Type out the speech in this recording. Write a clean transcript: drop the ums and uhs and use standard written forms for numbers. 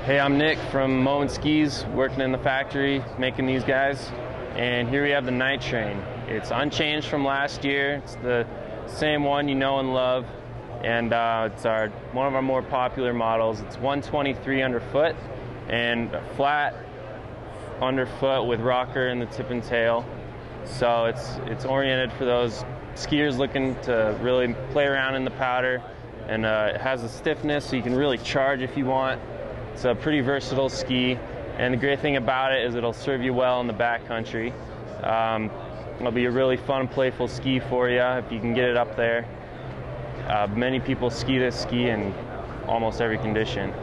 Hey, I'm Nick from Mowing Skis, working in the factory, making these guys. And here we have the Night Train. It's unchanged from last year. It's the same one you know and love. And it's one of our more popular models. It's 123 underfoot and flat underfoot with rocker in the tip and tail. So it's oriented for those skiers looking to really play around in the powder. And it has the stiffness so you can really charge if you want. It's a pretty versatile ski, and the great thing about it is it'll serve you well in the backcountry. It'll be a really fun, playful ski for you if you can get it up there. Many people ski this ski in almost every condition.